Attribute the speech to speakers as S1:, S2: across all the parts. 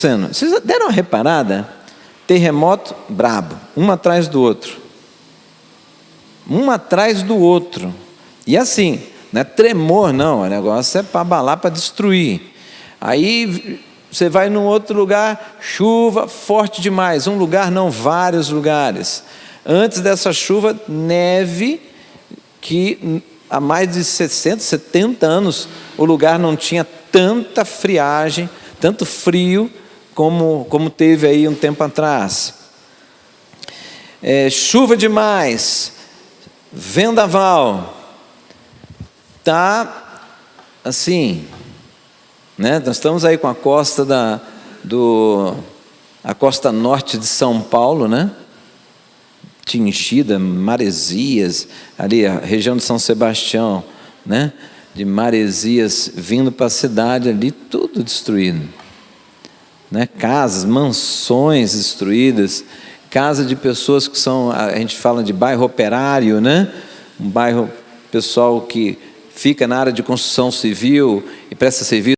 S1: Vocês deram uma reparada? Terremoto brabo, um atrás do outro. Um atrás do outro. E assim, não é tremor não, o negócio é para abalar, para destruir. Aí você vai num outro lugar, chuva forte demais. Um lugar não, vários lugares. Antes dessa chuva, neve, que há mais de 60, 70 anos o lugar não tinha tanta friagem, tanto frio, como teve aí um tempo atrás. Chuva demais, vendaval, tá assim, né? Nós estamos aí com a costa a costa norte de São Paulo, né? Atingida, maresias, ali a região de São Sebastião, né? De maresias vindo para a cidade ali, tudo destruído. Né? Casas, mansões destruídas, casa de pessoas que são, a gente fala de bairro operário, né? Um bairro pessoal que fica na área de construção civil e presta serviço.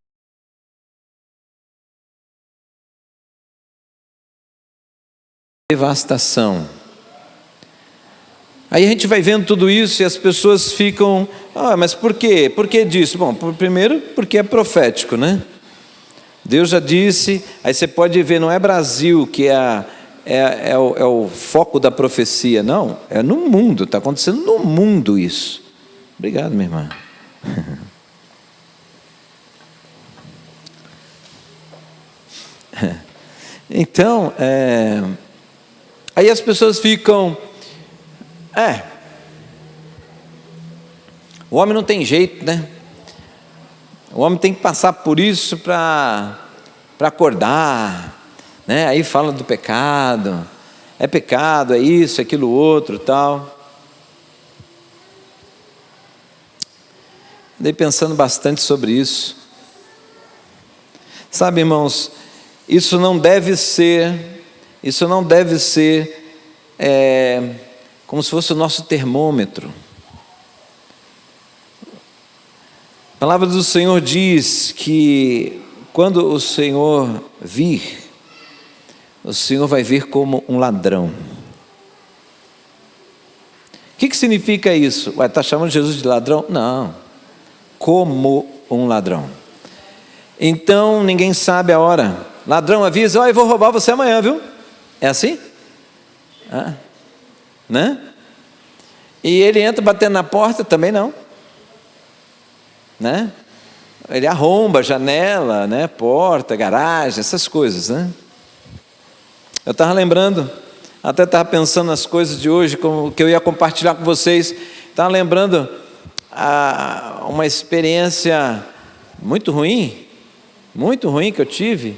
S1: Devastação. Aí a gente vai vendo tudo isso e as pessoas ficam, mas por quê? Por que disso? Bom, primeiro porque é profético, né? Deus já disse, aí você pode ver, não é Brasil que é o foco da profecia, não, é no mundo, está acontecendo no mundo isso. Obrigado, minha irmã. Então, aí as pessoas ficam, o homem não tem jeito, né? O homem tem que passar por isso para acordar, né? Aí fala do pecado, é isso, aquilo outro, tal. Andei pensando bastante sobre isso. Sabe, irmãos, isso não deve ser como se fosse o nosso termômetro. A palavra do Senhor diz que quando o Senhor vir, o Senhor vai vir como um ladrão. O que significa isso? Está chamando Jesus de ladrão? Não, como um ladrão. Então ninguém sabe a hora. Ladrão avisa, eu vou roubar você amanhã, viu? É assim? Né? E ele entra batendo na porta, também não. Né? Ele arromba a janela, né? Porta, garagem, essas coisas, né? Eu estava lembrando, até estava pensando nas coisas de hoje, como que eu ia compartilhar com vocês. Estava lembrando uma experiência muito ruim que eu tive.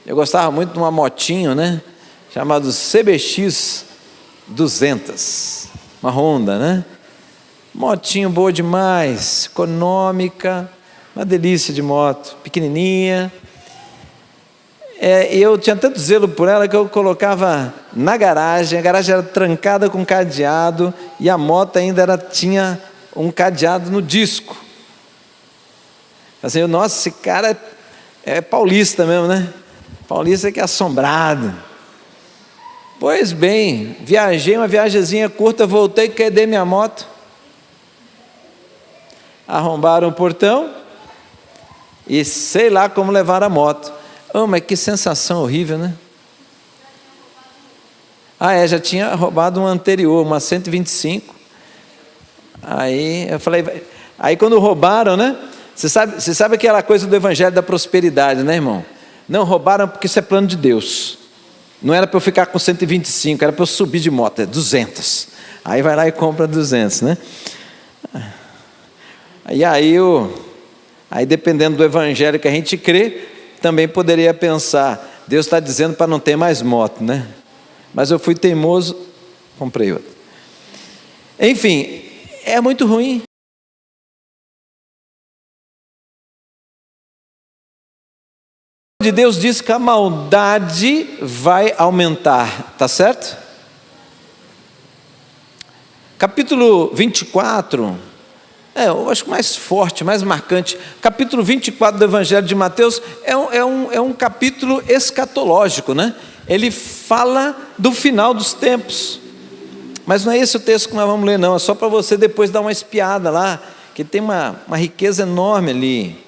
S1: Eu gostava muito de uma motinho, né? Chamado CBX 200, uma Honda, né? Motinho boa demais, econômica, uma delícia de moto, pequenininha. Eu tinha tanto zelo por ela que eu colocava na garagem. A garagem era trancada com cadeado e a moto ainda tinha um cadeado no disco. Assim, nossa, esse cara é paulista mesmo, né? Paulista que é assombrado. Pois bem, viajei uma viagemzinha curta, voltei, cadê minha moto? Arrombaram o portão e sei lá como levaram a moto. Mas que sensação horrível, né? Já tinha roubado uma anterior, uma 125. Aí eu falei, aí quando roubaram, né? Você sabe aquela coisa do evangelho da prosperidade, né, irmão? Não, roubaram porque isso é plano de Deus. Não era para eu ficar com 125, era para eu subir de moto, 200. Aí vai lá e compra 200, né? E aí dependendo do evangelho que a gente crê, também poderia pensar, Deus está dizendo para não ter mais moto, né? Mas eu fui teimoso, comprei outra. Enfim, é muito ruim. De Deus diz que a maldade vai aumentar, tá certo? Capítulo 24 eu acho que mais forte, mais marcante. Capítulo 24 do Evangelho de Mateus é um capítulo escatológico, né? Ele fala do final dos tempos. Mas não é esse o texto que nós vamos ler, não. É só para você depois dar uma espiada lá, que tem uma riqueza enorme ali.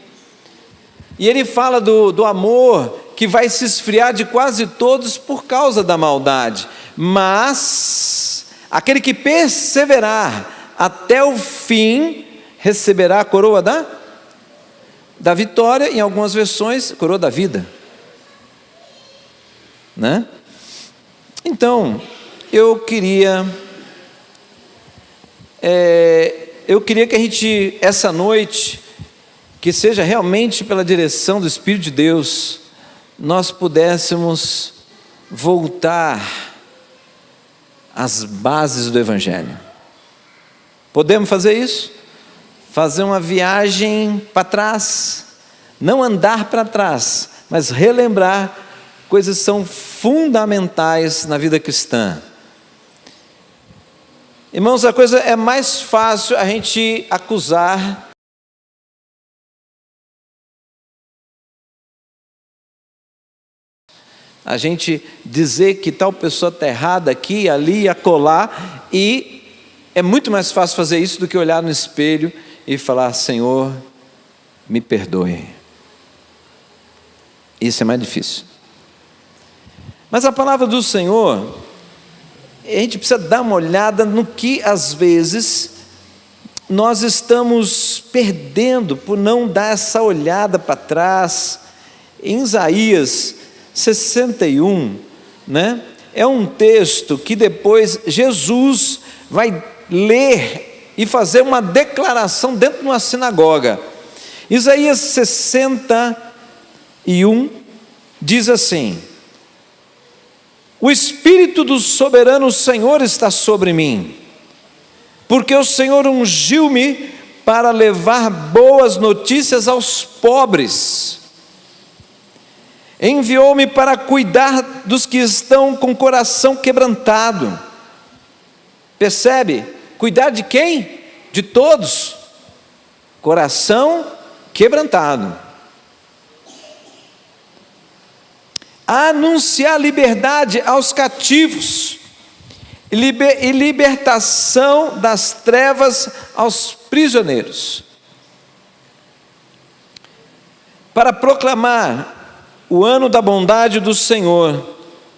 S1: E ele fala do amor que vai se esfriar de quase todos por causa da maldade. Mas aquele que perseverar até o fim receberá a coroa da vitória, em algumas versões, coroa da vida. Né? Então, eu queria que a gente, essa noite, que seja realmente pela direção do Espírito de Deus, nós pudéssemos voltar às bases do Evangelho. Podemos fazer isso? Fazer uma viagem para trás, não andar para trás, mas relembrar coisas que são fundamentais na vida cristã. Irmãos, a coisa é mais fácil a gente acusar a gente dizer que tal pessoa está errada aqui, ali, acolá, e é muito mais fácil fazer isso do que olhar no espelho e falar: Senhor, me perdoe. Isso é mais difícil. Mas a palavra do Senhor, a gente precisa dar uma olhada no que às vezes nós estamos perdendo por não dar essa olhada para trás. Em Isaías 61, né? É um texto que depois Jesus vai ler e fazer uma declaração dentro de uma sinagoga. Isaías 61 diz assim: o Espírito do soberano Senhor está sobre mim, porque o Senhor ungiu-me para levar boas notícias aos pobres. Enviou-me para cuidar dos que estão com o coração quebrantado. Percebe? Cuidar de quem? De todos. Coração quebrantado. Anunciar liberdade aos cativos e libertação das trevas aos prisioneiros. Para proclamar o ano da bondade do Senhor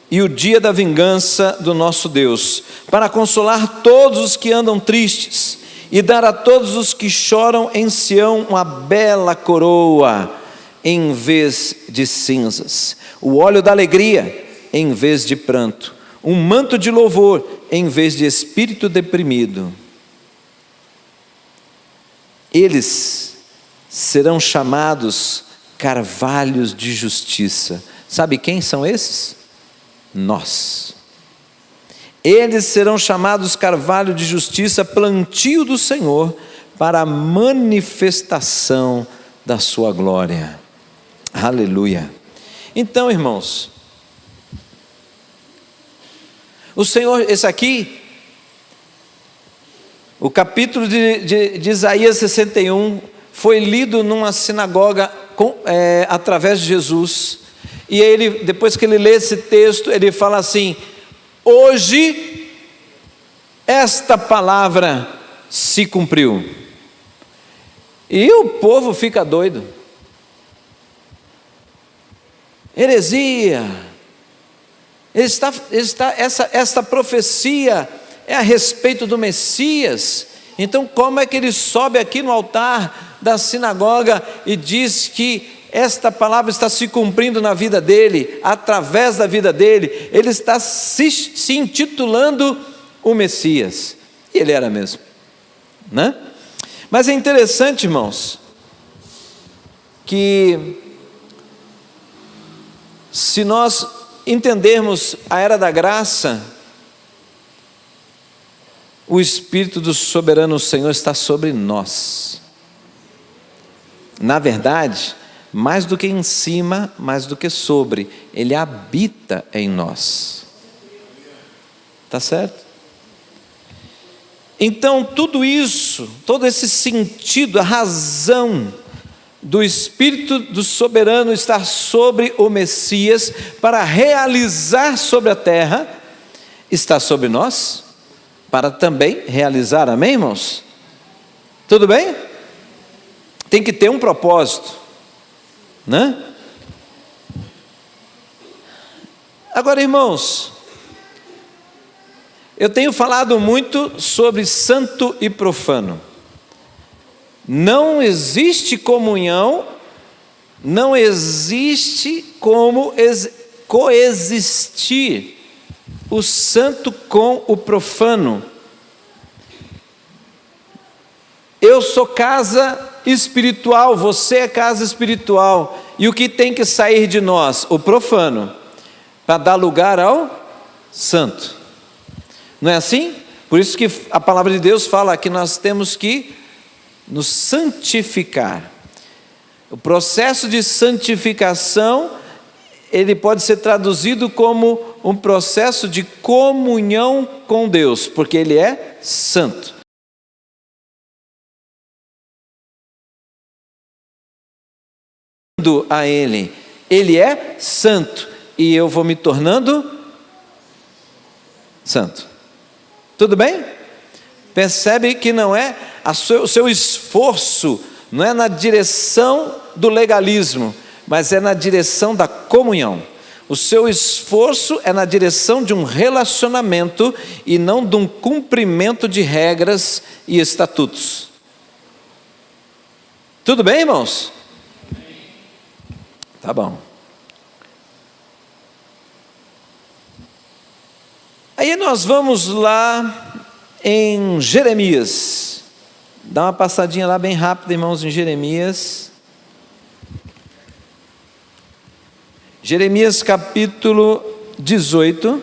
S1: e o dia da vingança do nosso Deus, para consolar todos os que andam tristes e dar a todos os que choram em Sião uma bela coroa em vez de cinzas, o óleo da alegria em vez de pranto, um manto de louvor em vez de espírito deprimido. Eles serão chamados carvalhos de justiça. Sabe quem são esses? Nós. Eles serão chamados carvalho de justiça, plantio do Senhor, para a manifestação da sua glória. Aleluia. Então, irmãos, o Senhor, esse aqui, o capítulo de Isaías 61, foi lido numa sinagoga através de Jesus, e ele, depois que ele lê esse texto, ele fala assim: hoje esta palavra se cumpriu. E o povo fica doido. Heresia. Essa profecia é a respeito do Messias. Então, como é que ele sobe aqui no altar da sinagoga e diz que esta palavra está se cumprindo na vida dele, através da vida dele? Ele está se intitulando o Messias. E ele era mesmo, né? Mas é interessante, irmãos, que se nós entendermos a era da graça, o Espírito do soberano Senhor está sobre nós. Na verdade, mais do que em cima, mais do que sobre, Ele habita em nós. Tá certo? Então, tudo isso, todo esse sentido, a razão do Espírito do Soberano estar sobre o Messias para realizar sobre a terra, está sobre nós, para também realizar, amém, irmãos? Tudo bem? Tem que ter um propósito, né? Agora, irmãos, eu tenho falado muito sobre santo e profano. Não existe comunhão, não existe como coexistir o santo com o profano. Eu sou casa espiritual, você é casa espiritual, e o que tem que sair de nós? O profano, para dar lugar ao santo. Não é assim? Por isso que a palavra de Deus fala que nós temos que nos santificar. O processo de santificação, ele pode ser traduzido como um processo de comunhão com Deus, porque Ele é santo. A Ele, Ele é santo, e eu vou me tornando santo. Tudo bem? Percebe que não é o seu esforço, não é na direção do legalismo, mas é na direção da comunhão. O seu esforço é na direção de um relacionamento e não de um cumprimento de regras e estatutos. Tudo bem, irmãos? Tá bom. Aí nós vamos lá em Jeremias. Dá uma passadinha lá bem rápida, irmãos, em Jeremias. Jeremias capítulo 18.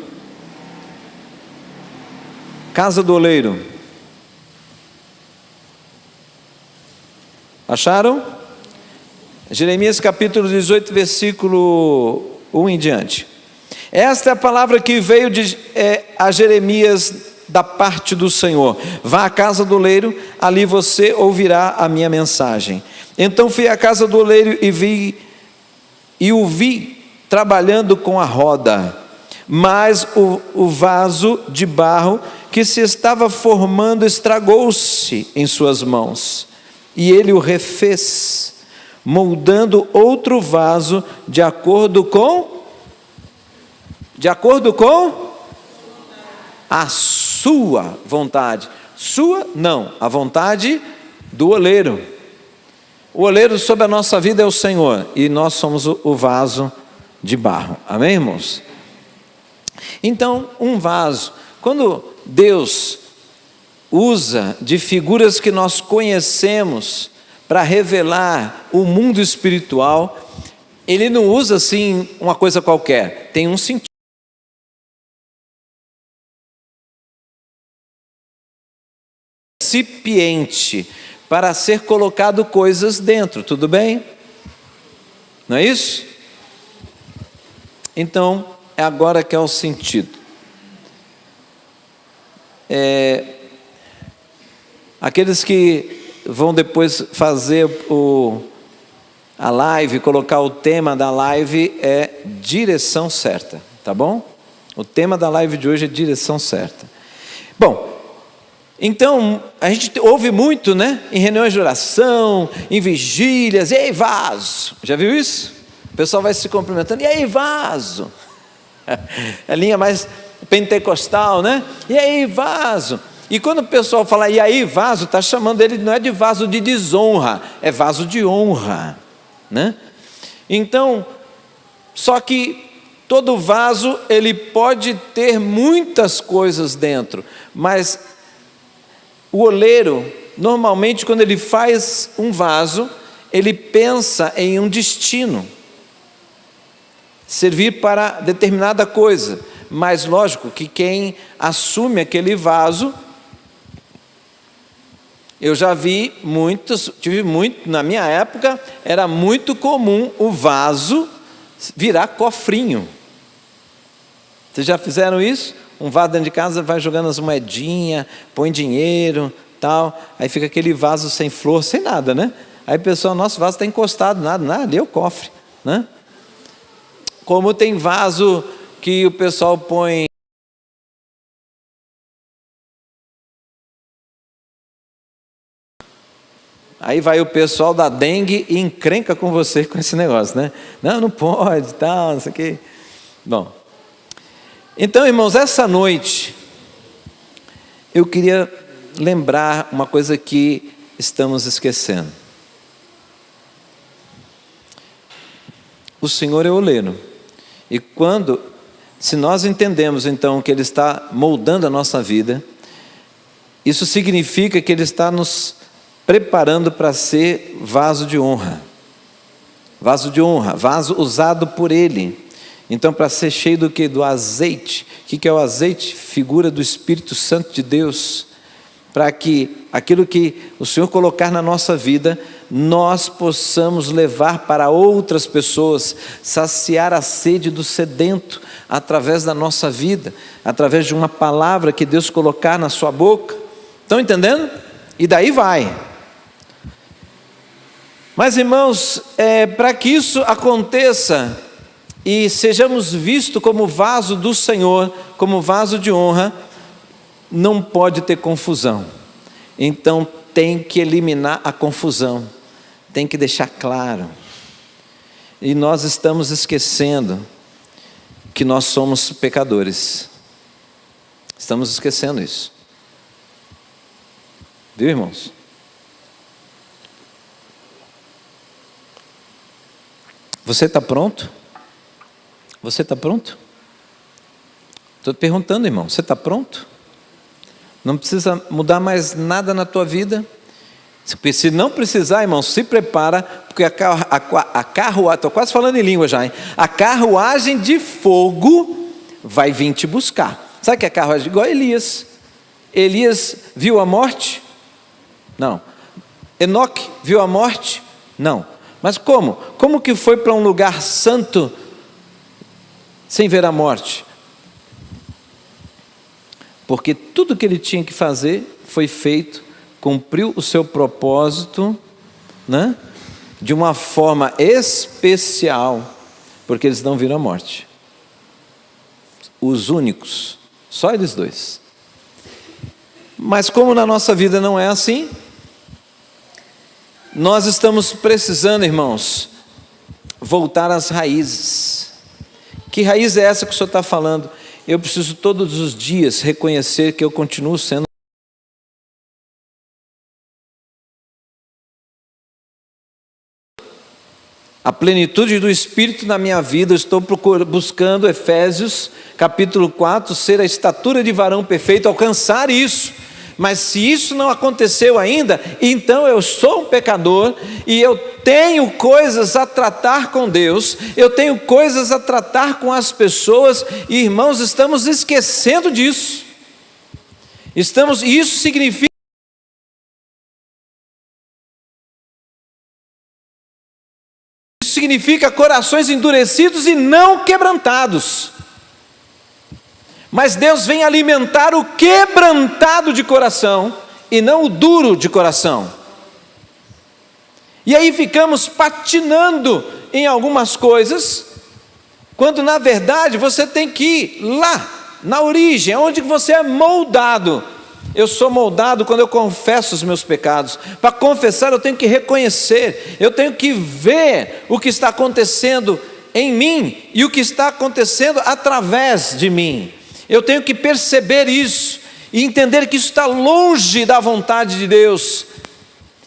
S1: Casa do oleiro. Acharam? Jeremias capítulo 18, versículo 1 em diante. Esta é a palavra que veio a Jeremias da parte do Senhor: vá à casa do oleiro, ali você ouvirá a minha mensagem. Então fui à casa do oleiro e o vi trabalhando com a roda, mas o vaso de barro que se estava formando estragou-se em suas mãos, e ele o refez, moldando outro vaso de acordo com a sua vontade. Sua não, a vontade do oleiro. O oleiro sobre a nossa vida é o Senhor, e nós somos o vaso de barro. Amém, irmãos? Então, um vaso, quando Deus usa de figuras que nós conhecemos para revelar o mundo espiritual, Ele não usa assim uma coisa qualquer, tem um sentido. Recipiente para ser colocado coisas dentro, tudo bem? Não é isso? Então, é agora que é o sentido. Aqueles que vão depois fazer a live, colocar o tema da live é direção certa, tá bom? O tema da live de hoje é direção certa. Bom, então, a gente ouve muito, né? Em reuniões de oração, em vigílias, e aí, vaso? Já viu isso? O pessoal vai se cumprimentando, e aí, vaso? É a linha mais pentecostal, né? E aí, vaso? E quando o pessoal fala, e aí, vaso, está chamando ele, não é de vaso de desonra, é vaso de honra, né? Então, só que todo vaso, ele pode ter muitas coisas dentro, mas o oleiro, normalmente, quando ele faz um vaso, ele pensa em um destino, servir para determinada coisa, mas lógico que quem assume aquele vaso, eu já vi muitos, na minha época, era muito comum o vaso virar cofrinho. Vocês já fizeram isso? um vaso dentro de casa, vai jogando as moedinhas, põe dinheiro, tal, aí fica aquele vaso sem flor, sem nada, né? Aí o pessoal, nosso vaso está encostado, nada, ali é o cofre, né? Como tem vaso que o pessoal põe aí vai o pessoal da dengue e encrenca com você com esse negócio, né? Não pode, tal, não sei o quê. Bom, então, irmãos, essa noite eu queria lembrar uma coisa que estamos esquecendo. O Senhor é oleiro. E se nós entendemos então que Ele está moldando a nossa vida, isso significa que Ele está nos preparando para ser vaso de honra. Vaso de honra, vaso usado por Ele. Então, para ser cheio do quê? Do azeite. O que é o azeite? Figura do Espírito Santo de Deus. Para que aquilo que o Senhor colocar na nossa vida, nós possamos levar para outras pessoas, saciar a sede do sedento, através da nossa vida, através de uma palavra que Deus colocar na sua boca. Estão entendendo? E daí vai. Mas, irmãos, para que isso aconteça e sejamos vistos como vaso do Senhor, como vaso de honra, não pode ter confusão. Então tem que eliminar a confusão, tem que deixar claro. E nós estamos esquecendo que nós somos pecadores. Estamos esquecendo isso. Viu, irmãos? Você está pronto? Você está pronto? Estou te perguntando, irmão, você está pronto? Não precisa mudar mais nada na tua vida? Se não precisar, irmão, se prepara, porque a carruagem, estou quase falando em língua já, hein? A carruagem de fogo vai vir te buscar. Sabe que a carruagem, igual Elias. Elias viu a morte? Não. Enoque viu a morte? Não. Mas como? Como que foi para um lugar santo sem ver a morte? Porque tudo que ele tinha que fazer foi feito, cumpriu o seu propósito, né? De uma forma especial, porque eles não viram a morte. Os únicos, só eles dois. Mas como na nossa vida não é assim, nós estamos precisando, irmãos, voltar às raízes. Que raiz é essa que o Senhor está falando? Eu preciso todos os dias reconhecer que eu continuo sendo a plenitude do Espírito na minha vida. Eu estou buscando, Efésios capítulo 4, ser a estatura de varão perfeito, alcançar isso. Mas se isso não aconteceu ainda, então eu sou um pecador e eu tenho coisas a tratar com Deus, eu tenho coisas a tratar com as pessoas, e irmãos, estamos esquecendo disso. E isso significa corações endurecidos e não quebrantados. Mas Deus vem alimentar o quebrantado de coração e não o duro de coração. E aí ficamos patinando em algumas coisas, quando na verdade você tem que ir lá, na origem, onde você é moldado. Eu sou moldado quando eu confesso os meus pecados. Para confessar eu tenho que reconhecer, eu tenho que ver o que está acontecendo em mim e o que está acontecendo através de mim. Eu tenho que perceber isso e entender que isso está longe da vontade de Deus.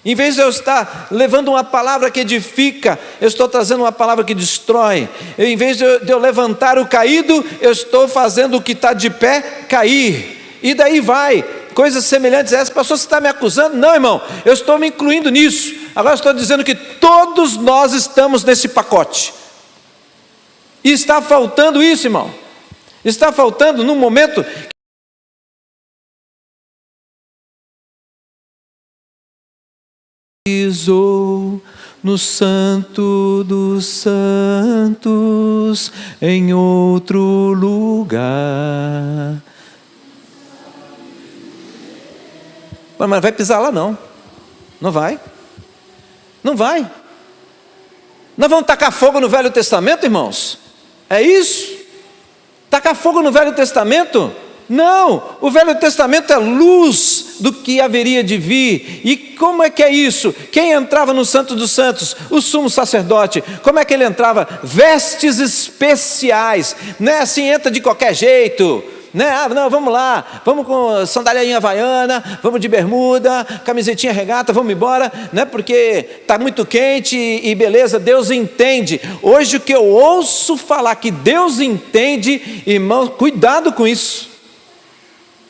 S1: Em vez de eu estar levando uma palavra que edifica, eu estou trazendo uma palavra que destrói. Em vez de eu levantar o caído, eu estou fazendo o que está de pé cair. E daí vai, coisas semelhantes a essa. Pastor, você está me acusando? Não, irmão, eu estou me incluindo nisso. Agora eu estou dizendo que todos nós estamos nesse pacote. E está faltando isso, irmão. Está faltando num momento no Santo dos Santos, em outro lugar, Mas vai pisar lá não. Não vai. Não vai. Nós vamos tacar fogo no Velho Testamento, irmãos? É isso? Tacar fogo no Velho Testamento? Não, o Velho Testamento é luz do que haveria de vir. E como é que é isso? Quem entrava no Santo dos Santos? O sumo sacerdote. Como é que ele entrava? Vestes especiais. Não é assim, entra de qualquer jeito, né? Ah, não, vamos lá, vamos com sandália havaiana, vamos de bermuda, camisetinha regata, vamos embora, né? Porque está muito quente e beleza, Deus entende. Hoje o que eu ouço falar que Deus entende, irmão, cuidado com isso.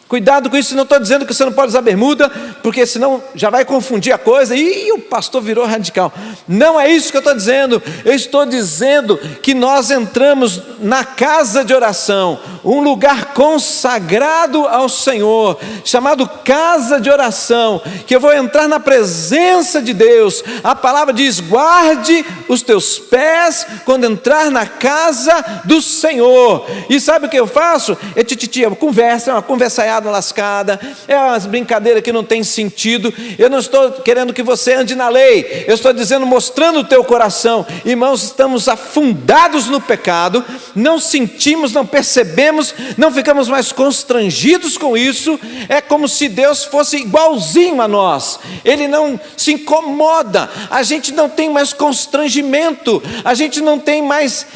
S1: Cuidado com isso, não estou dizendo que você não pode usar bermuda, porque senão já vai confundir a coisa, e o pastor virou radical. Não é isso que eu estou dizendo. Eu estou dizendo que nós entramos na casa de oração, um lugar consagrado ao Senhor, chamado casa de oração, que eu vou entrar na presença de Deus. A palavra diz: guarde os teus pés quando entrar na casa do Senhor. E sabe o que eu faço? É uma conversaiada lascada, é umas brincadeiras que não tem sentido. Eu não estou querendo que você ande na lei, eu estou dizendo, mostrando o teu coração. Irmãos, estamos afundados no pecado, não sentimos, não percebemos, não ficamos mais constrangidos com isso. É como se Deus fosse igualzinho a nós, Ele não se incomoda, a gente não tem mais constrangimento, a gente não tem mais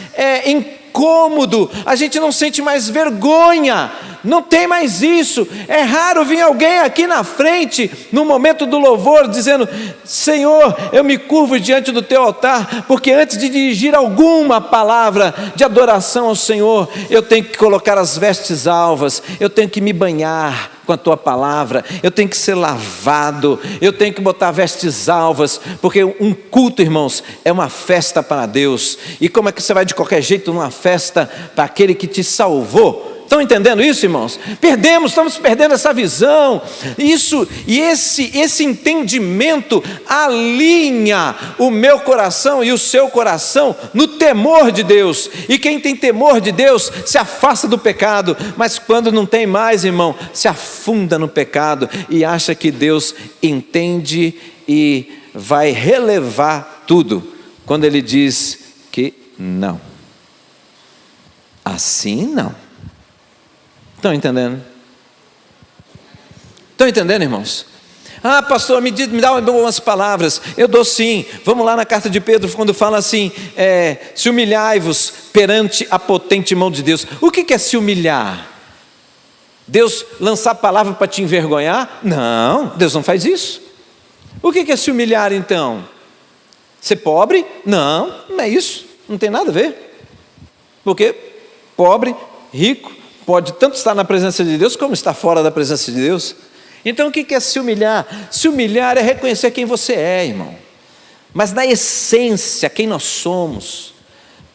S1: incômodo, a gente não sente mais vergonha. Não tem mais isso. É raro vir alguém aqui na frente, no momento do louvor, dizendo: Senhor, eu me curvo diante do teu altar, porque antes de dirigir alguma palavra de adoração ao Senhor, eu tenho que colocar as vestes alvas, eu tenho que me banhar com a tua palavra, eu tenho que ser lavado, eu tenho que botar vestes alvas, porque um culto, irmãos, é uma festa para Deus. E como é que você vai de qualquer jeito numa festa para aquele que te salvou? Estão entendendo isso, irmãos? Estamos perdendo essa visão. Isso e esse entendimento alinha o meu coração e o seu coração no temor de Deus. E quem tem temor de Deus se afasta do pecado, mas quando não tem mais, irmão, se afunda no pecado e acha que Deus entende e vai relevar tudo, quando Ele diz que não. Assim não. Estão entendendo? Estão entendendo, irmãos? Ah, pastor, me dá umas palavras. Eu dou sim. Vamos lá na carta de Pedro, quando fala assim: se humilhai-vos perante a potente mão de Deus. O que é se humilhar? Deus lançar a palavra para te envergonhar? Não, Deus não faz isso. O que é se humilhar então? Ser pobre? Não, não é isso. Não tem nada a ver. Porque pobre, rico, pode tanto estar na presença de Deus, como estar fora da presença de Deus. Então o que é se humilhar? Se humilhar é reconhecer quem você é, irmão. Mas na essência, quem nós somos.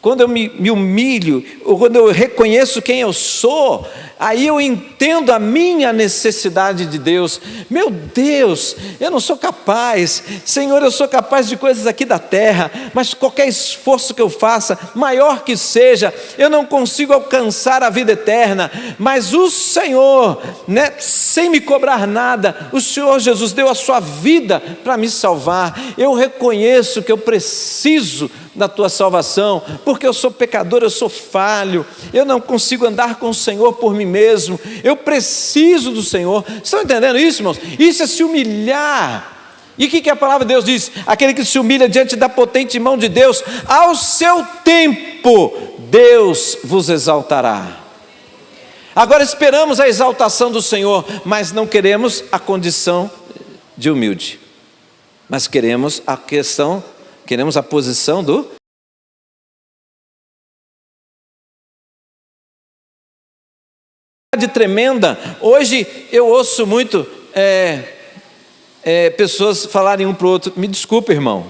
S1: Quando eu me humilho, ou quando eu reconheço quem eu sou, aí eu entendo a minha necessidade de Deus. Meu Deus, eu não sou capaz. Senhor, eu sou capaz de coisas aqui da terra, mas qualquer esforço que eu faça, maior que seja, eu não consigo alcançar a vida eterna. Mas o Senhor, né, sem me cobrar nada, o Senhor Jesus deu a sua vida para me salvar. Eu reconheço que eu preciso da tua salvação, porque eu sou pecador, eu sou falho, eu não consigo andar com o Senhor por mim mesmo, eu preciso do Senhor. Estão entendendo isso, irmãos? Isso é se humilhar. E o que a palavra de Deus diz? Aquele que se humilha diante da potente mão de Deus, ao seu tempo Deus vos exaltará. Agora esperamos a exaltação do Senhor, mas não queremos a condição de humilde, mas queremos a posição do tremenda. Hoje eu ouço muito pessoas falarem um para o outro: me desculpa, irmão.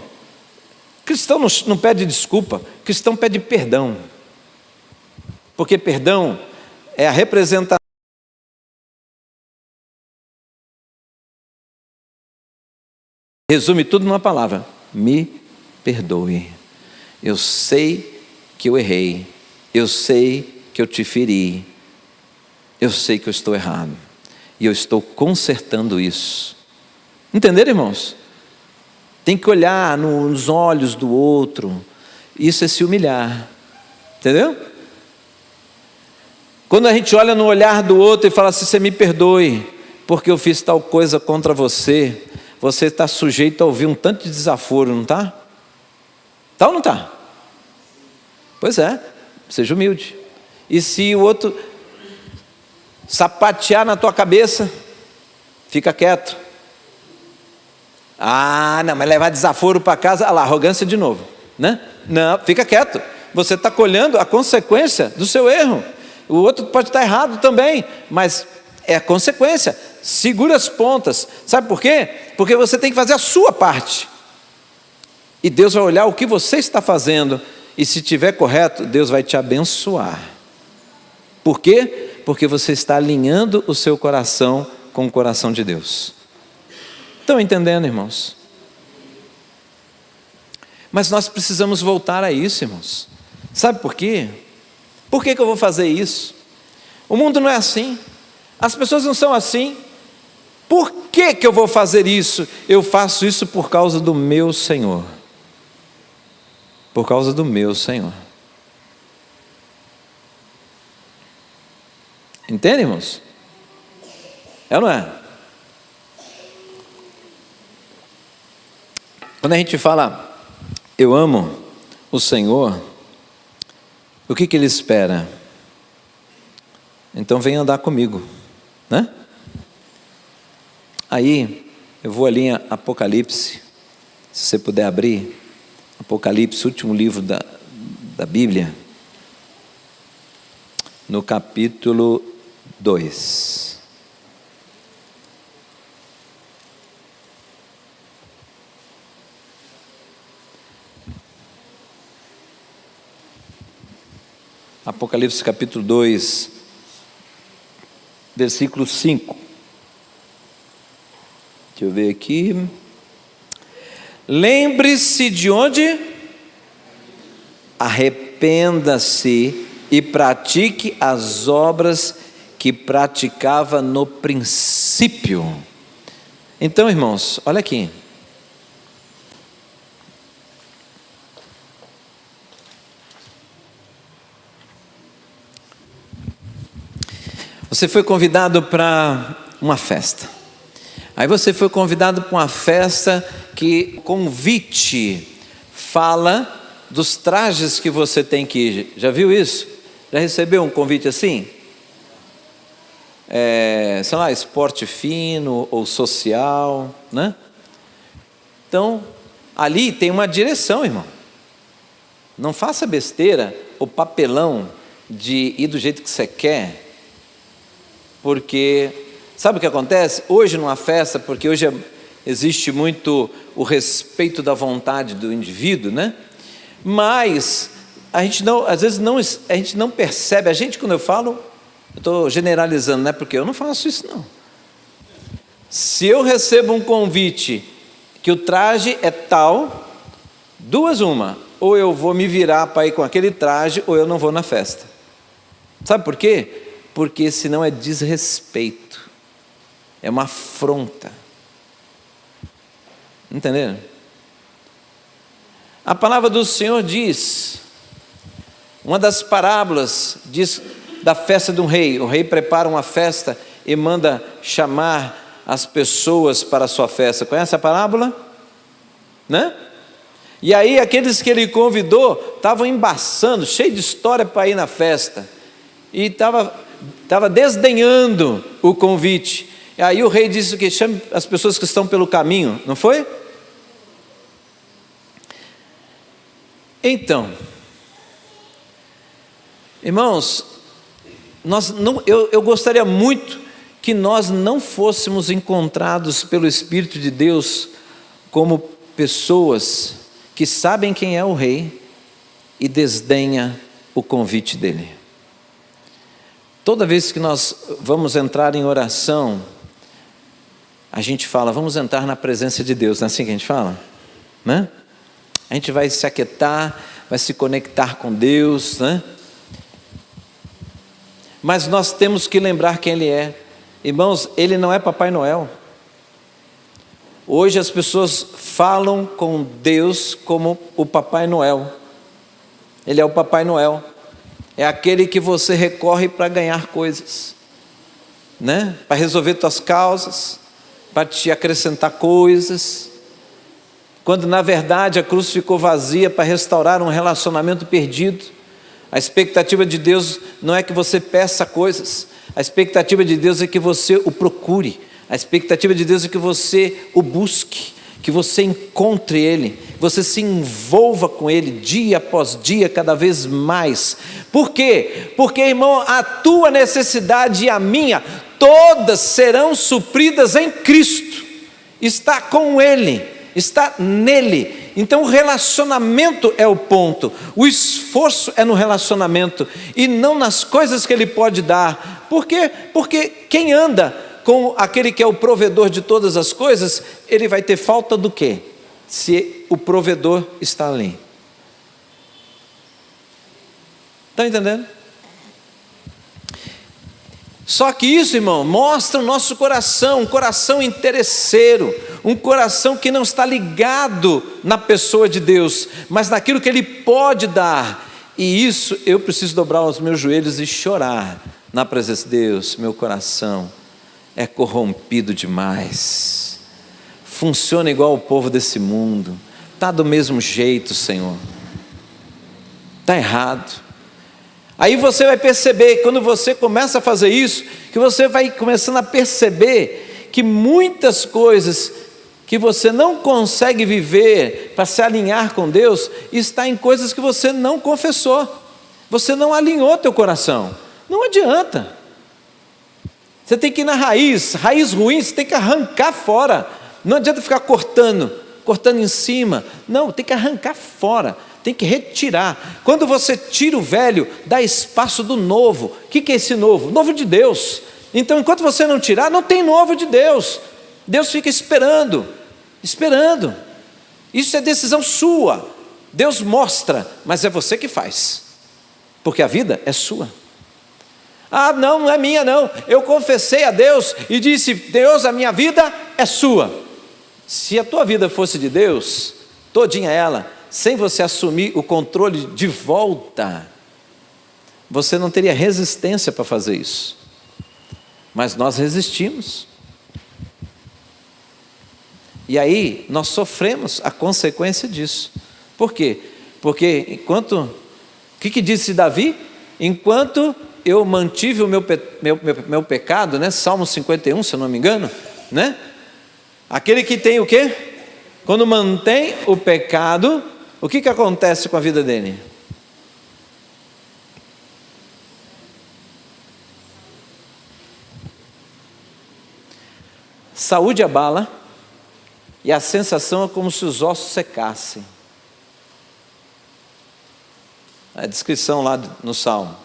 S1: Cristão não pede desculpa, cristão pede perdão, porque perdão é a representação. Resume tudo numa palavra: me perdoe. Eu sei que eu errei, eu sei que eu te feri, eu sei que eu estou errado, e eu estou consertando isso. Entenderam, irmãos? Tem que olhar nos olhos do outro. Isso é se humilhar. Entendeu? Quando a gente olha no olhar do outro e fala assim: você me perdoe, porque eu fiz tal coisa contra você. Você está sujeito a ouvir um tanto de desaforo, não está? Está ou não está? Pois é, seja humilde. E se o outro sapatear na tua cabeça, fica quieto. Ah, não, mas levar desaforo para casa, lá, arrogância de novo, né? Não, fica quieto. Você está colhendo a consequência do seu erro. O outro pode estar errado também, mas é a consequência. Segura as pontas. Sabe por quê? Porque você tem que fazer a sua parte. E Deus vai olhar o que você está fazendo. E se estiver correto, Deus vai te abençoar. Por quê? Porque você está alinhando o seu coração com o coração de Deus. Estão entendendo, irmãos? Mas nós precisamos voltar a isso, irmãos. Sabe por quê? Por que eu vou fazer isso? O mundo não é assim. As pessoas não são assim. Por que eu vou fazer isso? Eu faço isso por causa do meu Senhor. Por causa do meu Senhor. Entende, irmãos? É ou não é? Quando a gente fala, eu amo o Senhor, o que Ele espera? Então vem andar comigo, né? Aí, eu vou ali em Apocalipse, se você puder abrir, Apocalipse, último livro da Bíblia, no capítulo 2. Apocalipse capítulo 2, versículo 5. Deixa eu ver aqui. Lembre-se de onde? Arrependa-se e pratique as obras que praticava no princípio. Então, irmãos, olha aqui. Você foi convidado para uma festa. Aí você foi convidado para uma festa que convite fala dos trajes que você tem que ir. Já viu isso? Já recebeu um convite assim? Sei lá, esporte fino ou social, né? Então, ali tem uma direção, irmão. Não faça besteira ou papelão de ir do jeito que você quer. Porque, sabe o que acontece? Hoje numa festa, porque hoje existe muito o respeito da vontade do indivíduo, né? Mas a gente não, às vezes não, a gente não percebe. A gente, quando eu falo, eu estou generalizando, né? Porque eu não faço isso não. Se eu recebo um convite que o traje é tal, duas uma, ou eu vou me virar para ir com aquele traje, ou eu não vou na festa. Sabe por quê? Porque senão é desrespeito, é uma afronta. Entenderam? A palavra do Senhor diz, uma das parábolas diz da festa de um rei. O rei prepara uma festa e manda chamar as pessoas para a sua festa. Conhece a parábola? Né? E aí aqueles que ele convidou estavam embaçando, cheio de história para ir na festa. E estava desdenhando o convite. E aí o rei disse que chame as pessoas que estão pelo caminho, não foi? Então, irmãos, eu gostaria muito que nós não fôssemos encontrados pelo Espírito de Deus como pessoas que sabem quem é o rei e desdenha o convite dele. Toda vez que nós vamos entrar em oração, a gente fala, vamos entrar na presença de Deus, não é assim que a gente fala? Né? A gente vai se aquietar, vai se conectar com Deus, né? Mas nós temos que lembrar quem Ele é. Irmãos, Ele não é Papai Noel. Hoje as pessoas falam com Deus como o Papai Noel. Ele é o Papai Noel. É aquele que você recorre para ganhar coisas, né? Para resolver tuas causas, para te acrescentar coisas. Quando na verdade a cruz ficou vazia para restaurar um relacionamento perdido. A expectativa de Deus não é que você peça coisas. A expectativa de Deus é que você o procure. A expectativa de Deus é que você o busque, que você encontre Ele, que você se envolva com Ele dia após dia, cada vez mais. Por quê? Porque, irmão, a tua necessidade e a minha, todas serão supridas em Cristo. Está com Ele, está nele. Então o relacionamento é o ponto, o esforço é no relacionamento e não nas coisas que Ele pode dar. Por quê? Porque quem anda com aquele que é o provedor de todas as coisas, ele vai ter falta do quê? Se o provedor está ali. Está entendendo? Só que isso, irmão, mostra o nosso coração, um coração interesseiro, um coração que não está ligado na pessoa de Deus, mas naquilo que Ele pode dar. E isso eu preciso dobrar os meus joelhos e chorar na presença de Deus. Meu coração é corrompido demais, funciona igual o povo desse mundo, está do mesmo jeito, Senhor, está errado. Aí você vai perceber, quando você começa a fazer isso, que você vai começando a perceber que muitas coisas que você não consegue viver para se alinhar com Deus, está em coisas que você não confessou, você não alinhou teu coração. Não adianta. Você tem que ir na raiz ruim, você tem que arrancar fora. Não adianta ficar cortando em cima. Não, tem que arrancar fora, tem que retirar. Quando você tira o velho, dá espaço do novo. O que é esse novo? Novo de Deus. Então, enquanto você não tirar, não tem novo de Deus. Deus fica esperando. Isso é decisão sua. Deus mostra, mas é você que faz, porque a vida é sua. Ah, não é minha não, eu confessei a Deus e disse: Deus, a minha vida é sua. Se a tua vida fosse de Deus, todinha ela, sem você assumir o controle de volta, você não teria resistência para fazer isso. Mas nós resistimos. E aí nós sofremos a consequência disso. Por quê? Porque o que disse Davi? Enquanto eu mantive o meu pecado, né? Salmo 51, se eu não me engano, né? Aquele que tem o quê? Quando mantém o pecado, o que acontece com a vida dele? Saúde abala, e a sensação é como se os ossos secassem. A descrição lá no Salmo.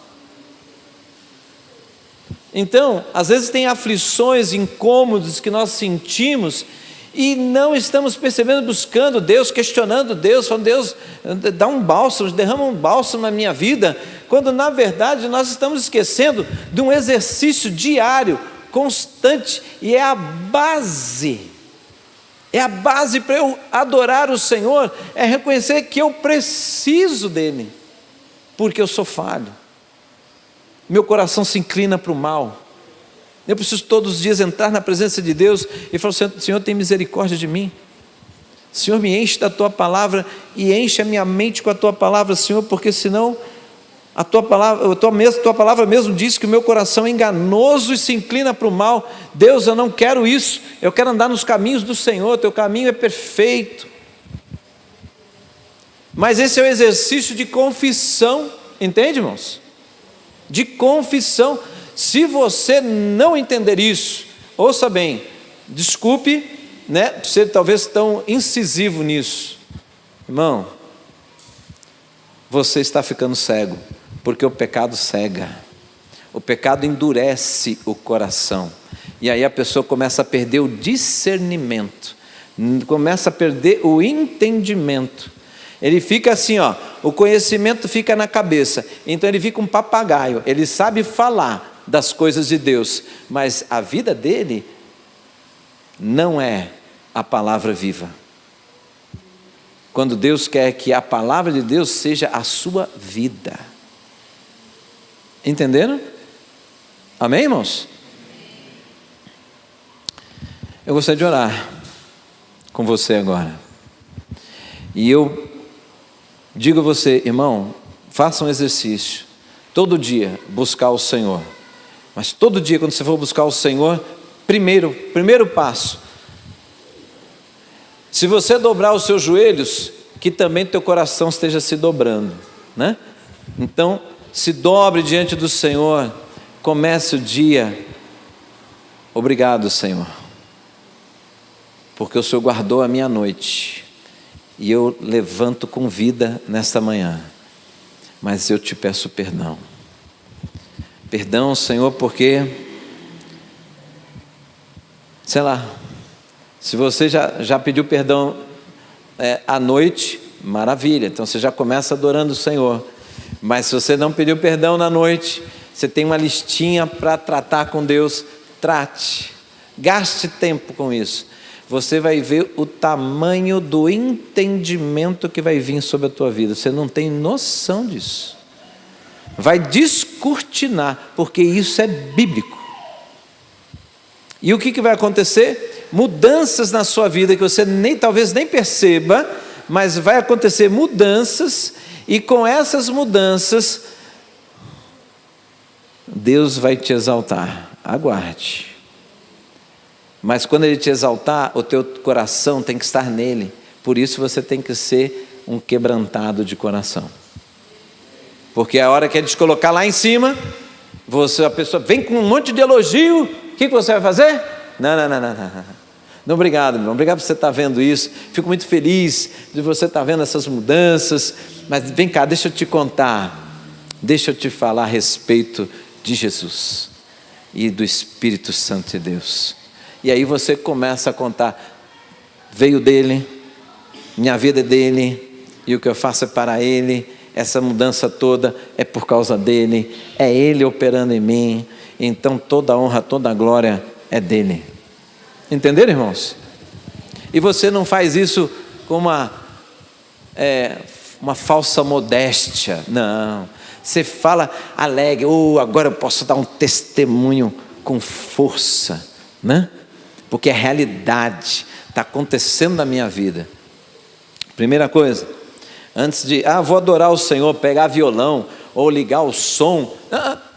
S1: Então, às vezes tem aflições, incômodos que nós sentimos e não estamos percebendo, buscando Deus, questionando Deus, falando: Deus, dá um bálsamo, derrama um bálsamo na minha vida, quando na verdade nós estamos esquecendo de um exercício diário, constante, e é a base para eu adorar o Senhor, é reconhecer que eu preciso dEle, porque eu sou falho. Meu coração se inclina para o mal. Eu preciso todos os dias entrar na presença de Deus e falar: Senhor, tem misericórdia de mim. Senhor, me enche da Tua palavra e enche a minha mente com a Tua palavra, Senhor, porque senão a Tua palavra mesmo diz que o meu coração é enganoso e se inclina para o mal. Deus, eu não quero isso, eu quero andar nos caminhos do Senhor, Teu caminho é perfeito. Mas esse é o exercício de confissão, entende, irmãos? De confissão. Se você não entender isso, ouça bem, desculpe, né, ser talvez tão incisivo nisso, irmão, você está ficando cego, porque o pecado cega, o pecado endurece o coração, e aí a pessoa começa a perder o discernimento, começa a perder o entendimento. Ele fica assim, ó, o conhecimento fica na cabeça, então ele fica um papagaio, ele sabe falar das coisas de Deus, mas a vida dele não é a palavra viva. Quando Deus quer que a palavra de Deus seja a sua vida. Entenderam? Amém, irmãos? Eu gostaria de orar com você agora. E eu digo a você, irmão, faça um exercício. Todo dia buscar o Senhor. Mas todo dia quando você for buscar o Senhor, primeiro passo. Se você dobrar os seus joelhos, que também teu coração esteja se dobrando, né? Então, se dobre diante do Senhor, comece o dia. Obrigado, Senhor, porque o Senhor guardou a minha noite, e eu levanto com vida nesta manhã, mas eu te peço perdão. Perdão, Senhor, porque, sei lá, se você já pediu perdão à noite, maravilha, então você já começa adorando o Senhor. Mas se você não pediu perdão na noite, você tem uma listinha para tratar com Deus, trate, gaste tempo com isso. Você vai ver o tamanho do entendimento que vai vir sobre a tua vida. Você não tem noção disso. Vai descortinar, porque isso é bíblico. E o que vai acontecer? Mudanças na sua vida que você talvez nem perceba, mas vai acontecer mudanças, e com essas mudanças, Deus vai te exaltar. Aguarde. Mas quando Ele te exaltar, o teu coração tem que estar nele. Por isso você tem que ser um quebrantado de coração. Porque a hora que Ele te colocar lá em cima, a pessoa vem com um monte de elogio, o que você vai fazer? Não, obrigado, irmão. Obrigado por você estar vendo isso. Fico muito feliz de você estar vendo essas mudanças. Mas vem cá, deixa eu te contar. Deixa eu te falar a respeito de Jesus e do Espírito Santo de Deus. E aí você começa a contar. Veio dele, minha vida é dele, e o que eu faço é para ele. Essa mudança toda é por causa dele. É ele operando em mim. Então toda a honra, toda a glória é dele. Entenderam, irmãos? E você não faz isso com uma falsa modéstia. Não. Você fala alegre. Agora eu posso dar um testemunho com força, né? Porque é realidade. Está acontecendo na minha vida. Primeira coisa, antes de, vou adorar o Senhor, pegar violão ou ligar o som.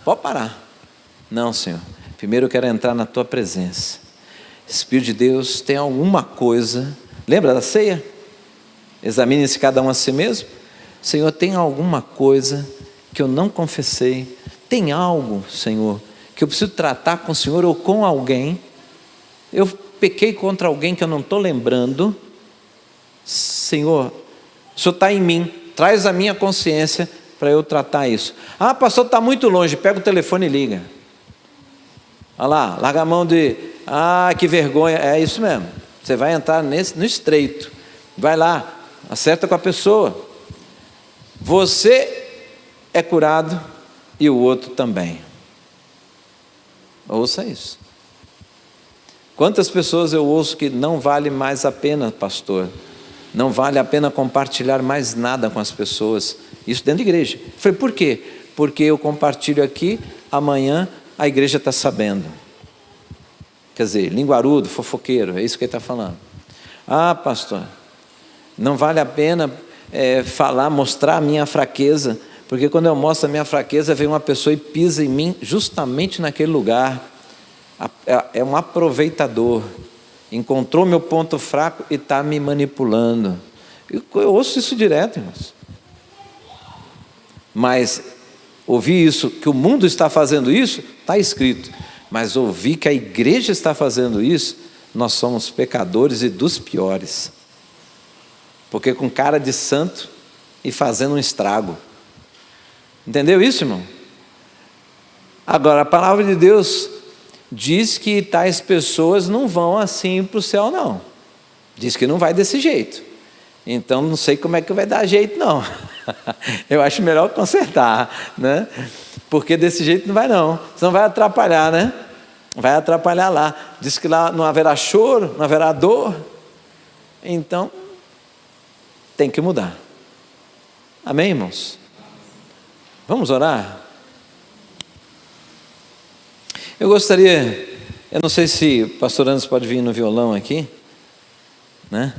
S1: Pode parar. Não, Senhor. Primeiro eu quero entrar na tua presença. Espírito de Deus, tem alguma coisa, lembra da ceia? Examine-se cada um a si mesmo. Senhor, tem alguma coisa que eu não confessei? Tem algo, Senhor, que eu preciso tratar com o Senhor ou com alguém? Eu pequei contra alguém que eu não estou lembrando. Senhor, o Senhor está em mim, traz a minha consciência para eu tratar isso. Pastor, está muito longe, pega o telefone e liga. Olha lá, larga a mão de... que vergonha, é isso mesmo. Você vai entrar no estreito. Vai lá, acerta com a pessoa. Você é curado e o outro também. Ouça isso. Quantas pessoas eu ouço que não vale mais a pena, pastor? Não vale a pena compartilhar mais nada com as pessoas. Isso dentro da igreja. Eu falei, por quê? Porque eu compartilho aqui, amanhã a igreja está sabendo. Quer dizer, linguarudo, fofoqueiro, é isso que ele está falando. Pastor, não vale a pena mostrar a minha fraqueza, porque quando eu mostro a minha fraqueza, vem uma pessoa e pisa em mim, justamente naquele lugar. É um aproveitador, encontrou meu ponto fraco e está me manipulando. Eu ouço isso direto, irmãos. Mas ouvir isso, que o mundo está fazendo isso, está escrito. Mas ouvir que a igreja está fazendo isso, nós somos pecadores e dos piores. Porque com cara de santo e fazendo um estrago. Entendeu isso, irmão? Agora, a palavra de Deus diz que tais pessoas não vão assim para o céu, não. Diz que não vai desse jeito. Então, não sei como é que vai dar jeito, não. Eu acho melhor consertar, né? Porque desse jeito não vai, não. Senão vai atrapalhar, né? Vai atrapalhar lá. Diz que lá não haverá choro, não haverá dor. Então, tem que mudar. Amém, irmãos? Vamos orar? Eu gostaria, eu não sei se o pastor Anderson pode vir no violão aqui, né?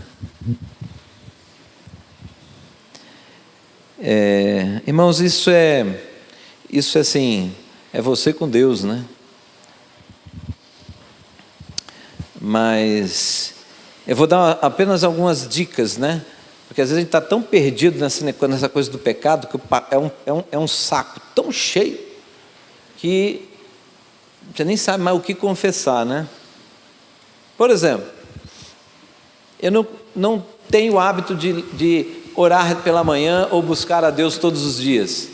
S1: Irmãos, isso é assim, é você com Deus, né? Mas eu vou dar apenas algumas dicas, né? Porque às vezes a gente está tão perdido nessa coisa do pecado, que é um saco tão cheio, que você nem sabe mais o que confessar, né? Por exemplo, eu não tenho o hábito de orar pela manhã ou buscar a Deus todos os dias.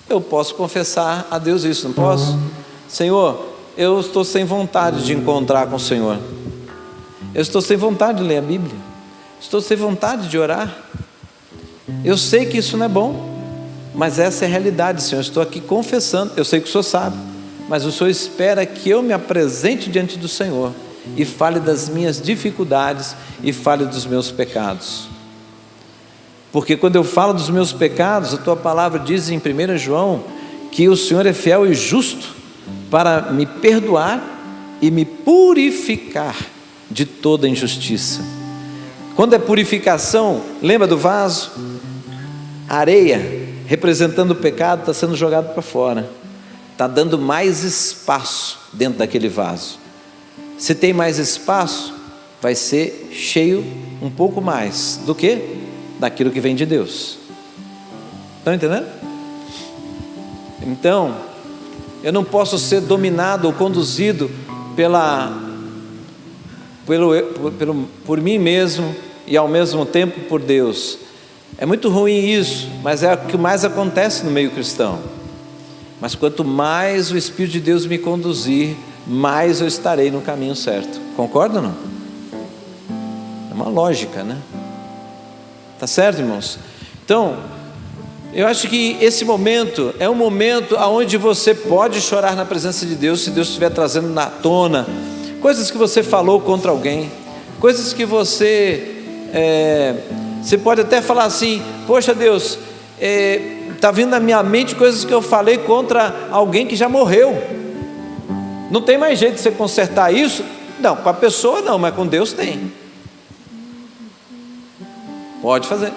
S1: Eu posso confessar a Deus isso, não posso? Senhor, eu estou sem vontade de encontrar com o Senhor. Eu estou sem vontade de ler a Bíblia. Estou sem vontade de orar. Eu sei que isso não é bom, mas essa é a realidade, Senhor. Eu estou aqui confessando. Eu sei que o Senhor sabe, mas o Senhor espera que eu me apresente diante do Senhor e fale das minhas dificuldades e fale dos meus pecados. Porque quando eu falo dos meus pecados, a tua palavra diz em 1 João que o Senhor é fiel e justo para me perdoar e me purificar de toda injustiça. Quando é purificação, lembra do vaso? A areia, representando o pecado, está sendo jogado para fora. Está dando mais espaço dentro daquele vaso. Se tem mais espaço, vai ser cheio um pouco mais do que? Daquilo que vem de Deus. Estão entendendo? Então, eu não posso ser dominado ou conduzido por mim mesmo e ao mesmo tempo por Deus. É muito ruim isso, mas é o que mais acontece no meio cristão. Mas quanto mais o Espírito de Deus me conduzir, mais eu estarei no caminho certo. Concorda ou não? É uma lógica, né? Tá certo, irmãos? Então, eu acho que esse momento é um momento onde você pode chorar na presença de Deus, se Deus estiver trazendo na tona coisas que você falou contra alguém, coisas que você pode até falar assim: poxa Deus, está vindo na minha mente coisas que eu falei contra alguém que já morreu. Não tem mais jeito de você consertar isso? Não, com a pessoa não, mas com Deus tem. Pode fazer.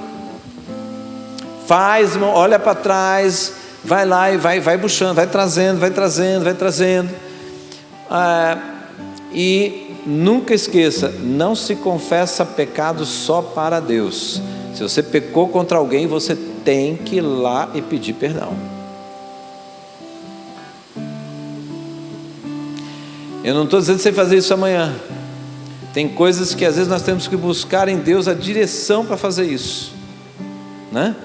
S1: Faz, irmão, olha para trás, vai lá e vai puxando, vai trazendo. E nunca esqueça, não se confessa pecado só para Deus. Se você pecou contra alguém, você tem que ir lá e pedir perdão. Eu não estou dizendo que você fazer isso amanhã. Tem coisas que às vezes nós temos que buscar em Deus a direção para fazer isso, né?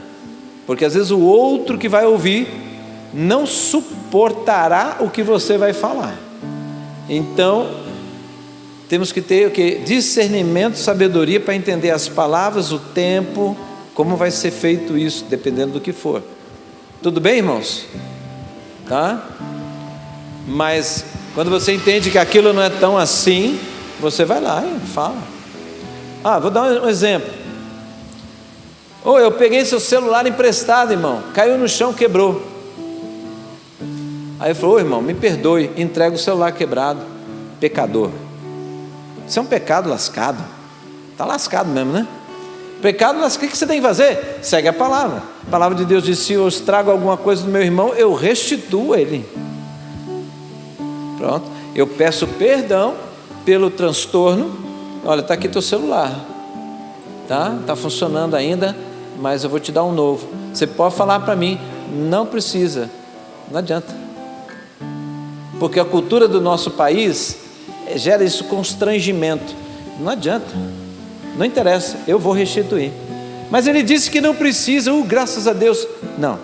S1: Porque às vezes o outro que vai ouvir não suportará o que você vai falar. Então temos que ter o quê? Discernimento, sabedoria para entender as palavras, o tempo, como vai ser feito isso, dependendo do que for. Tudo bem, irmãos? Tá? Mas quando você entende que aquilo não é tão assim, você vai lá e fala. Vou dar um exemplo. Eu peguei seu celular emprestado, irmão, caiu no chão, quebrou. Aí ele falou: irmão, me perdoe, entrega o celular quebrado. Pecador. Isso é um pecado lascado. Está lascado mesmo, né? Pecado lascado. O que você tem que fazer? Segue a palavra. A palavra de Deus diz: se eu estrago alguma coisa do meu irmão, eu restituo ele. Pronto. Eu peço perdão pelo transtorno. Olha, está aqui teu celular, tá funcionando ainda, mas eu vou te dar um novo. Você pode falar para mim, não precisa, não adianta, porque a cultura do nosso país gera esse constrangimento. Não adianta, não interessa, eu vou restituir. Mas ele disse que não precisa, graças a Deus. Não,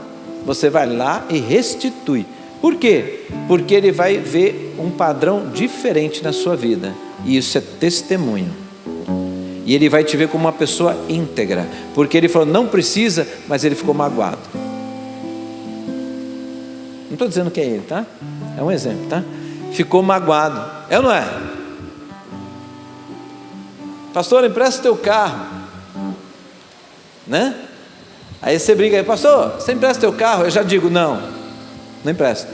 S1: você vai lá e restitui. Por quê? Porque ele vai ver um padrão diferente na sua vida, e isso é testemunho. E ele vai te ver como uma pessoa íntegra, porque ele falou não precisa, mas ele ficou magoado. Não estou dizendo que é ele, tá? É um exemplo, tá? Ficou magoado, é ou não é? pastor, empresta teu carro, né? Aí você briga aí, pastor, você empresta teu carro? Eu já digo, não empresto.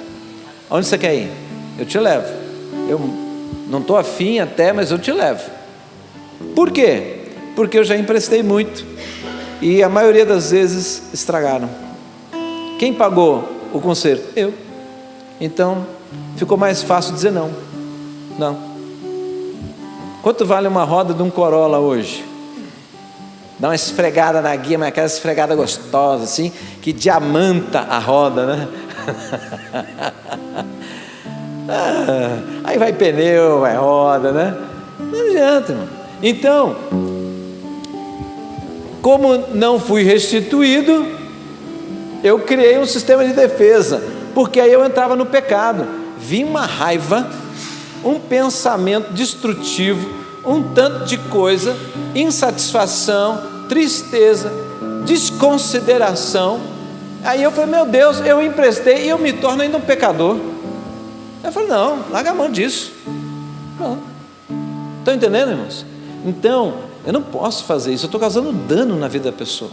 S1: Onde você quer ir? Eu te levo. Eu não estou afim até, mas eu te levo. Por quê? Porque eu já emprestei muito e a maioria das vezes estragaram. Quem pagou o conserto? Eu. Então ficou mais fácil dizer não. Quanto vale uma roda de um Corolla hoje? Dá uma esfregada na guia, mas aquela esfregada gostosa assim, que diamanta a roda, né? Aí vai pneu, vai roda, né? Não adianta, irmão. Então, como não fui restituído, eu criei um sistema de defesa, porque aí eu entrava no pecado. Vinha uma raiva, um pensamento destrutivo, um tanto de coisa, insatisfação, tristeza, desconsideração. Aí eu falei, meu Deus, eu emprestei e eu me torno ainda um pecador. Eu falei, não, larga a mão disso. Estão entendendo, irmãos? Então, eu não posso fazer isso, eu estou causando dano na vida da pessoa.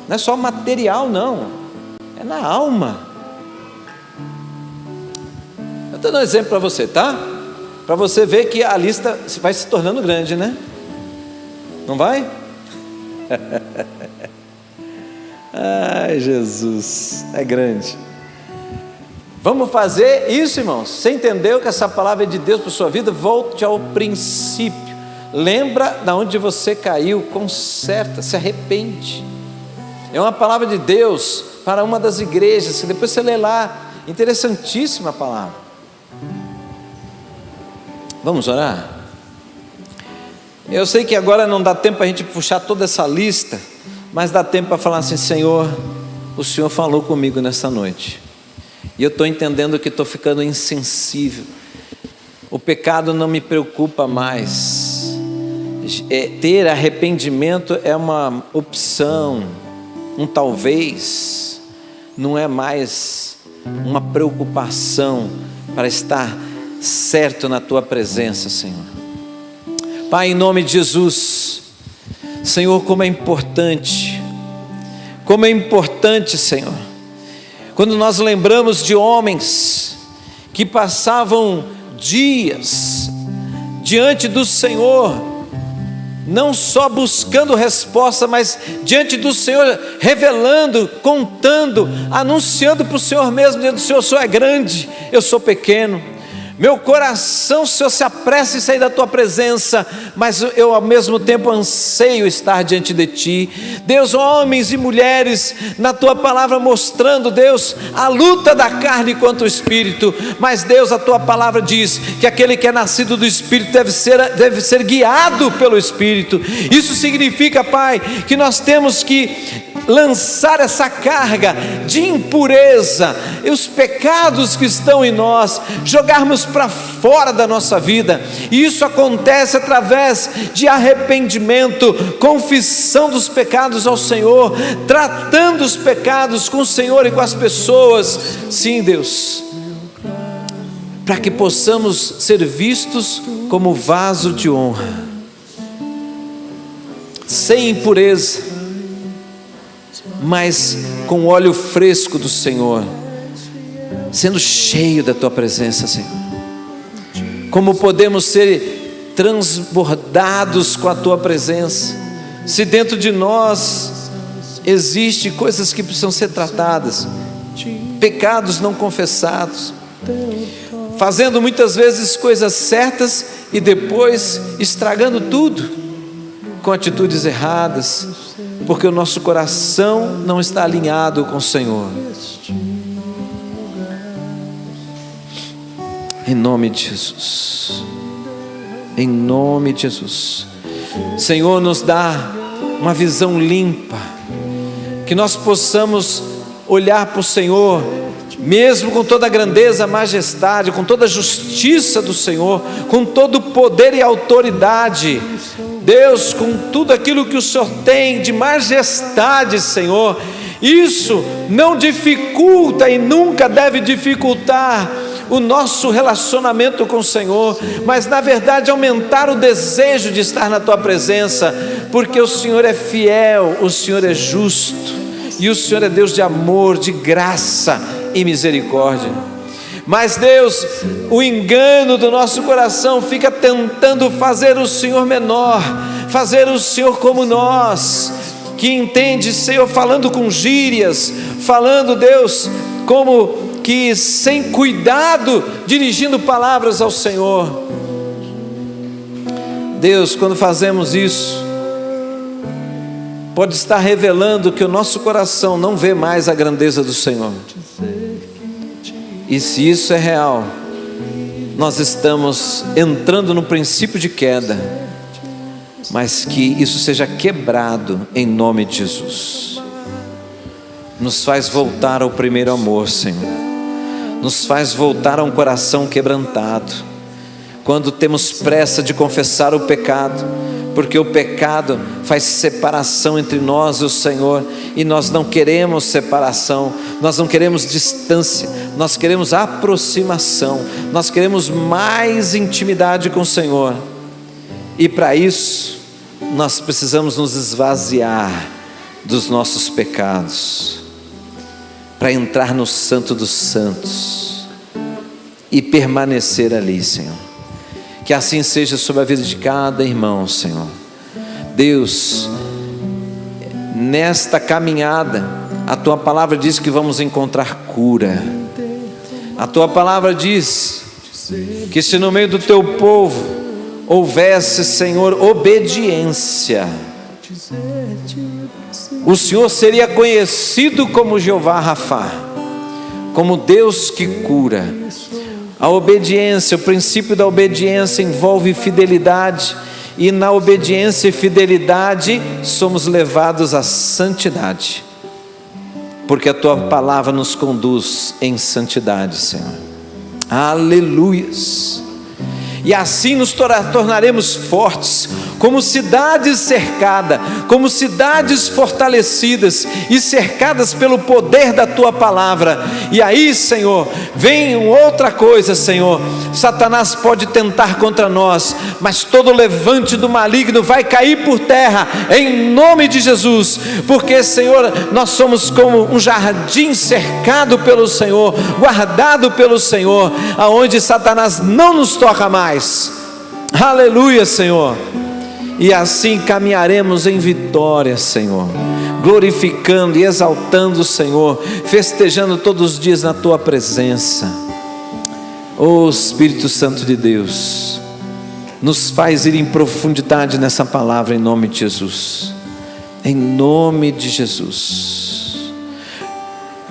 S1: Não é só material, não, é na alma. Eu estou dando um exemplo para você, tá? Para você ver que a lista vai se tornando grande, né? Não vai? Ai, Jesus, é grande. Vamos fazer isso, irmãos. Você entendeu que essa palavra é de Deus para a sua vida? Volte ao princípio. Lembra de onde você caiu, conserta, se arrepende. É uma palavra de Deus para uma das igrejas, que depois você lê lá. Interessantíssima a palavra. Vamos orar? Eu sei que agora não dá tempo para a gente puxar toda essa lista, mas dá tempo para falar assim, Senhor, o Senhor falou comigo nessa noite, e eu estou entendendo que estou ficando insensível, o pecado não me preocupa mais, ter arrependimento é uma opção, um talvez, não é mais uma preocupação para estar certo na Tua presença, Senhor. Pai, em nome de Jesus, Senhor, como é importante, Senhor, quando nós lembramos de homens que passavam dias diante do Senhor, não só buscando resposta, mas diante do Senhor, revelando, contando, anunciando para o Senhor mesmo, dizendo, Senhor, o Senhor é grande, eu sou pequeno, meu coração, Senhor, se apressa em sair da Tua presença, mas eu ao mesmo tempo anseio estar diante de Ti. Deus, homens e mulheres, na Tua palavra mostrando, Deus, a luta da carne contra o Espírito, mas Deus, a Tua palavra diz que aquele que é nascido do Espírito deve ser guiado pelo Espírito. Isso significa, Pai, que nós temos que lançar essa carga de impureza, e os pecados que estão em nós, jogarmos para fora da nossa vida, e isso acontece através de arrependimento, confissão dos pecados ao Senhor, tratando os pecados com o Senhor e com as pessoas, sim, Deus, para que possamos ser vistos como vaso de honra, sem impureza, mas com o óleo fresco do Senhor, sendo cheio da Tua presença, Senhor. Como podemos ser transbordados com a Tua presença, se dentro de nós existe coisas que precisam ser tratadas, pecados não confessados, fazendo muitas vezes coisas certas e depois estragando tudo, com atitudes erradas, porque o nosso coração não está alinhado com o Senhor. Em nome de Jesus, em nome de Jesus, Senhor, nos dá uma visão limpa, que nós possamos olhar para o Senhor, mesmo com toda a grandeza, majestade, com toda a justiça do Senhor, com todo o poder e autoridade, Deus, com tudo aquilo que o Senhor tem de majestade, Senhor, isso não dificulta e nunca deve dificultar o nosso relacionamento com o Senhor, mas na verdade aumentar o desejo de estar na Tua presença, porque o Senhor é fiel, o Senhor é justo, e o Senhor é Deus de amor, de graça e misericórdia. Mas Deus, o engano do nosso coração fica tentando fazer o Senhor menor, fazer o Senhor como nós, que entende, Senhor, falando com gírias, falando, Deus, como que sem cuidado, dirigindo palavras ao Senhor. Deus, quando fazemos isso, pode estar revelando que o nosso coração não vê mais a grandeza do Senhor. E se isso é real, nós estamos entrando no princípio de queda, mas que isso seja quebrado em nome de Jesus. Nos faz voltar ao primeiro amor, Senhor. Nos faz voltar a um coração quebrantado, quando temos pressa de confessar o pecado, porque o pecado faz separação entre nós e o Senhor, e nós não queremos separação, nós não queremos distância, nós queremos aproximação, nós queremos mais intimidade com o Senhor, e para isso, nós precisamos nos esvaziar dos nossos pecados, para entrar no Santo dos Santos, e permanecer ali, Senhor. Que assim seja sobre a vida de cada irmão, Senhor. Deus, nesta caminhada, a Tua palavra diz que vamos encontrar cura. A Tua palavra diz que se no meio do Teu povo houvesse, Senhor, obediência, o Senhor seria conhecido como Jeová Rafá, como Deus que cura. A obediência, o princípio da obediência envolve fidelidade, e na obediência e fidelidade somos levados à santidade, porque a Tua palavra nos conduz em santidade, Senhor. Aleluias! E assim nos tornaremos fortes, como cidades cercadas, como cidades fortalecidas e cercadas pelo poder da Tua palavra. E aí, Senhor, vem outra coisa, Senhor. Satanás pode tentar contra nós, mas todo levante do maligno vai cair por terra, em nome de Jesus, porque, Senhor, nós somos como um jardim cercado pelo Senhor, guardado pelo Senhor, aonde Satanás não nos toca mais. Aleluia, Senhor. E assim caminharemos em vitória, Senhor, glorificando e exaltando o Senhor, festejando todos os dias na Tua presença. Ó Espírito Santo de Deus, nos faz ir em profundidade nessa palavra, em nome de Jesus. Em nome de Jesus.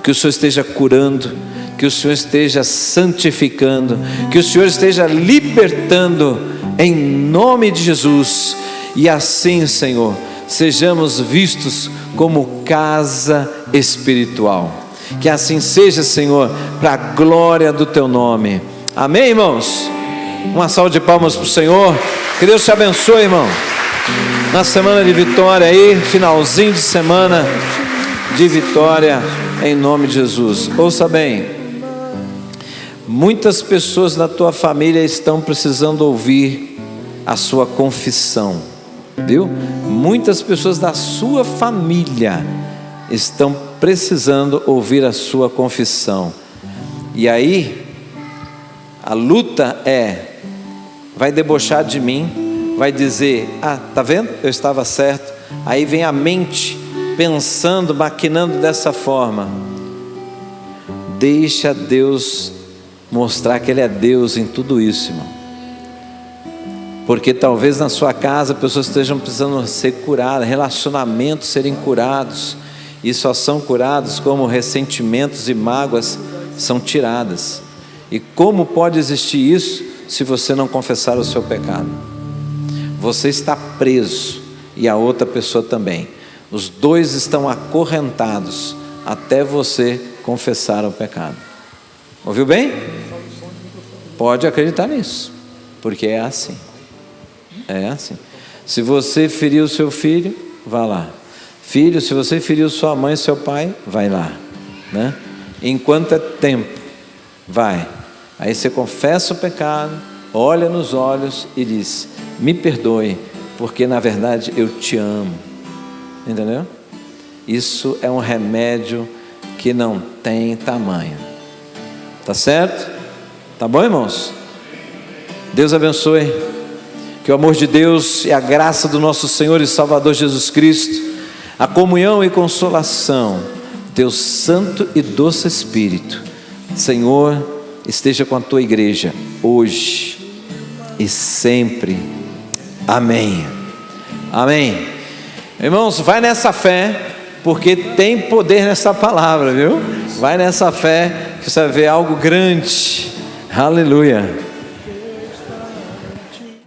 S1: Que o Senhor esteja curando, que o Senhor esteja santificando, que o Senhor esteja libertando, em nome de Jesus. E assim, Senhor, sejamos vistos como casa espiritual. Que assim seja, Senhor, para a glória do Teu nome. Amém, irmãos? Uma salva de palmas para o Senhor. Que Deus te abençoe, irmão. Na semana de vitória aí, finalzinho de semana de vitória, em nome de Jesus. Ouça bem, muitas pessoas na tua família estão precisando ouvir a sua confissão, viu? Muitas pessoas da sua família estão precisando ouvir a sua confissão. E aí, a luta vai debochar de mim, vai dizer: ah, tá vendo? Eu estava certo. Aí vem a mente pensando, maquinando dessa forma. Deixa Deus mostrar que Ele é Deus em tudo isso, irmão. Porque talvez na sua casa pessoas estejam precisando ser curadas, relacionamentos serem curados, e só são curados como ressentimentos e mágoas são tiradas. E como pode existir isso se você não confessar o seu pecado? Você está preso e a outra pessoa também. Os dois estão acorrentados até você confessar o pecado. Ouviu bem? Pode acreditar nisso, porque é assim. É assim. Se você feriu seu filho, vá lá. Filho, se você feriu sua mãe, seu pai, vai lá, né? Enquanto é tempo, vai. Aí você confessa o pecado, olha nos olhos e diz: me perdoe, porque na verdade eu te amo. Entendeu? Isso é um remédio que não tem tamanho. Tá certo? Tá bom, irmãos? Deus abençoe. Que o amor de Deus e a graça do nosso Senhor e Salvador Jesus Cristo, a comunhão e consolação, Deus Santo e Doce Espírito, Senhor, esteja com a tua igreja hoje e sempre. Amém. Amém. Irmãos, vai nessa fé, porque tem poder nessa palavra, viu? Vai nessa fé que você vai ver algo grande. Aleluia.